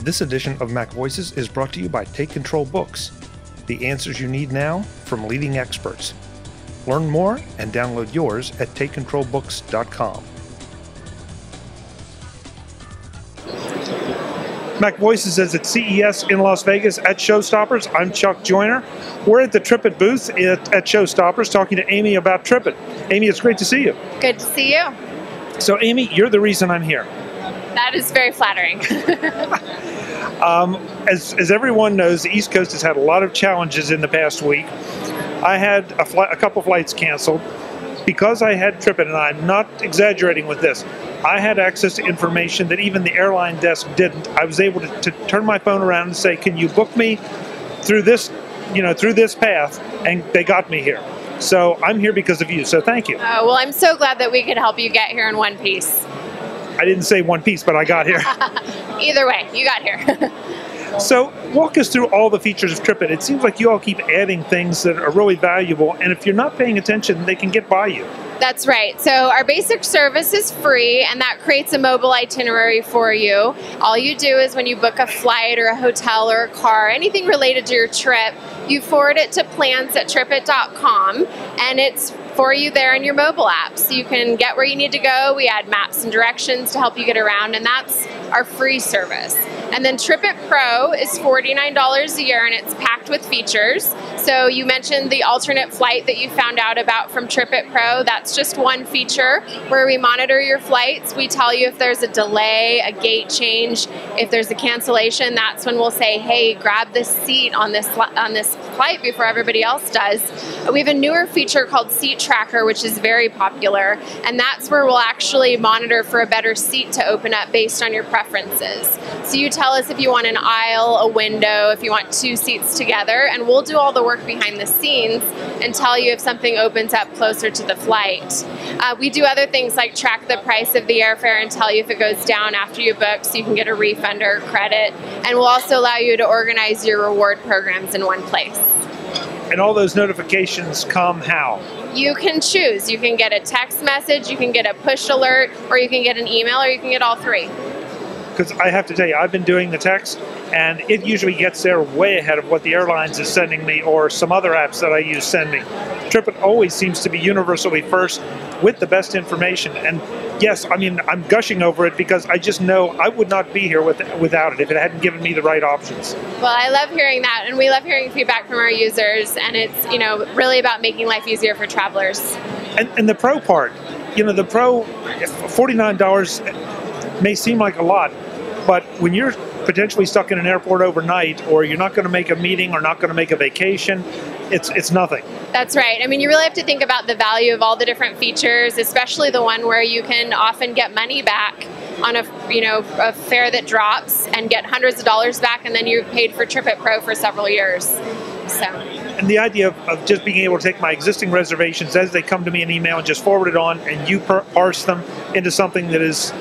This edition of MacVoices is brought to you by Take Control Books, the answers you need now from leading experts. Learn more and download yours at takecontrolbooks.com. MacVoices is at CES in Las Vegas at ShowStoppers. I'm Chuck Joyner. We're at the TripIt booth at ShowStoppers talking to Amy about TripIt. Amy, it's great to see you. Good to see you. So Amy, you're the reason I'm here. That is very flattering. As everyone knows, the East Coast has had a lot of challenges in the past week. I had a couple flights canceled. Because I had TripIt, and I'm not exaggerating with this, I had access to information that even the airline desk didn't. I was able to turn my phone around and say, can you book me through this, through this path? And they got me here. So I'm here because of you, so thank you. Well, I'm so glad that we could help you get here in one piece. I didn't say one piece, but I got here. Either way, you got here. So walk us through all the features of TripIt. It seems like you all keep adding things that are really valuable, and if you're not paying attention, they can get by you. That's right. So our basic service is free, and that creates a mobile itinerary for you. All you do is when you book a flight or a hotel or a car, anything related to your trip, you forward it to plans@tripit.com, and it's for you there in your mobile app. So you can get where you need to go. We add maps and directions to help you get around, and that's our free service. And then TripIt Pro is $49 a year, and it's packed with features. So you mentioned the alternate flight that you found out about from TripIt Pro. That's just one feature where we monitor your flights. We tell you if there's a delay, a gate change, if there's a cancellation. That's when we'll say, hey, grab this seat on this flight before everybody else does. We have a newer feature called Seat Tracker, which is very popular, and that's where we'll actually monitor for a better seat to open up based on your preferences. So you tell us if you want an aisle, a window, if you want two seats together, and we'll do all the work behind the scenes and tell you if something opens up closer to the flight. We do other things like track the price of the airfare and tell you if it goes down after you book so you can get a refund or credit, and we'll also allow you to organize your reward programs in one place. And all those notifications come how? You can choose. You can get a text message, you can get a push alert, or you can get an email, or you can get all three. Because I have to tell you, I've been doing the text, and it usually gets there way ahead of what the airlines is sending me or some other apps that I use send me. TripIt always seems to be universally first with the best information. And yes, I mean, I'm gushing over it because I just know I would not be here without it if it hadn't given me the right options. Well, I love hearing that, and we love hearing feedback from our users, and it's really about making life easier for travelers. And the Pro part, the Pro, $49 may seem like a lot, but when you're potentially stuck in an airport overnight, or you're not going to make a meeting or not going to make a vacation, it's nothing. That's right. I mean, you really have to think about the value of all the different features, especially the one where you can often get money back on a fare that drops and get hundreds of dollars back, and then you've paid for TripIt Pro for several years. So. And the idea of just being able to take my existing reservations as they come to me in email and just forward it on, and you parse them into something that is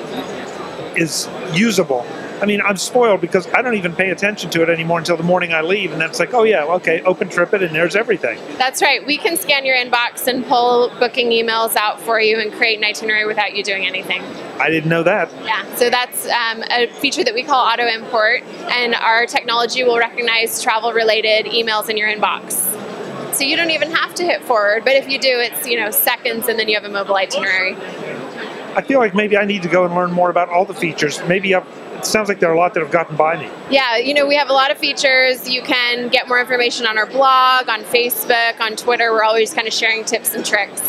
usable. I mean, I'm spoiled because I don't even pay attention to it anymore until the morning I leave, and then it's like, oh yeah, okay, open TripIt and there's everything. That's right. We can scan your inbox and pull booking emails out for you and create an itinerary without you doing anything. I didn't know that. Yeah, so that's a feature that we call auto import, and our technology will recognize travel-related emails in your inbox. So you don't even have to hit forward, but if you do, it's seconds, and then you have a mobile itinerary. I feel like maybe I need to go and learn more about all the features. Maybe it sounds like there are a lot that have gotten by me. Yeah, we have a lot of features. You can get more information on our blog, on Facebook, on Twitter. We're always kind of sharing tips and tricks.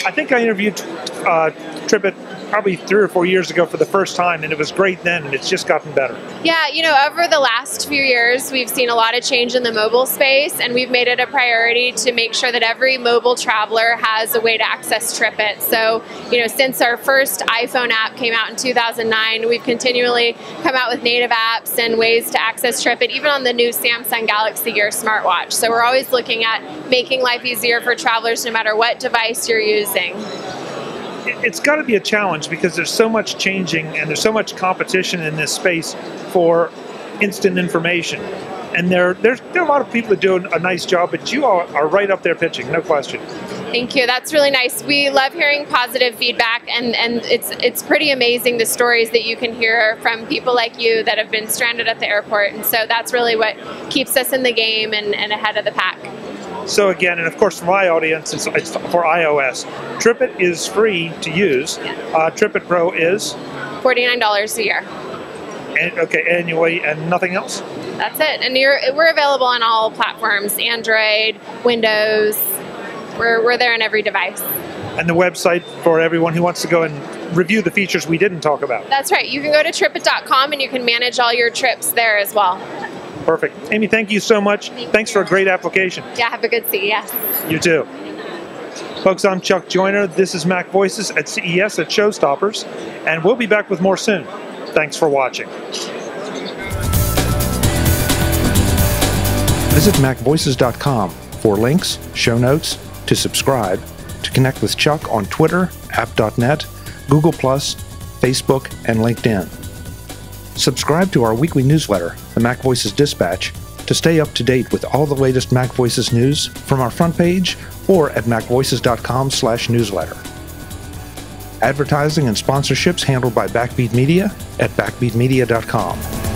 I think I interviewed TripIt probably 3 or 4 years ago for the first time, and it was great then, and it's just gotten better. Yeah, over the last few years, we've seen a lot of change in the mobile space, and we've made it a priority to make sure that every mobile traveler has a way to access TripIt. So, since our first iPhone app came out in 2009, we've continually come out with native apps and ways to access TripIt, even on the new Samsung Galaxy Gear smartwatch. So we're always looking at making life easier for travelers no matter what device you're using. It's got to be a challenge because there's so much changing and there's so much competition in this space for instant information. And there's a lot of people that do a nice job, but you all are right up there pitching, no question. Thank you. That's really nice. We love hearing positive feedback, and it's pretty amazing the stories that you can hear from people like you that have been stranded at the airport. And so that's really what keeps us in the game and ahead of the pack. So again, and of course for my audience, it's for iOS. TripIt is free to use. TripIt Pro is $49 a year. And, okay, annually, and nothing else? That's it. And we're available on all platforms, Android, Windows. We're there on every device. And the website for everyone who wants to go and review the features we didn't talk about. That's right. You can go to TripIt.com and you can manage all your trips there as well. Perfect. Amy, thank you so much. Thanks for a great application. Yeah, have a good CES. You too. Folks, I'm Chuck Joyner. This is MacVoices at CES at ShowStoppers, and we'll be back with more soon. Thanks for watching. Visit MacVoices.com for links, show notes, to subscribe, to connect with Chuck on Twitter, app.net, Google+, Facebook, and LinkedIn. Subscribe to our weekly newsletter, the MacVoices Dispatch, to stay up to date with all the latest MacVoices news from our front page or at MacVoices.com/newsletter. Advertising and sponsorships handled by Backbeat Media at BackbeatMedia.com.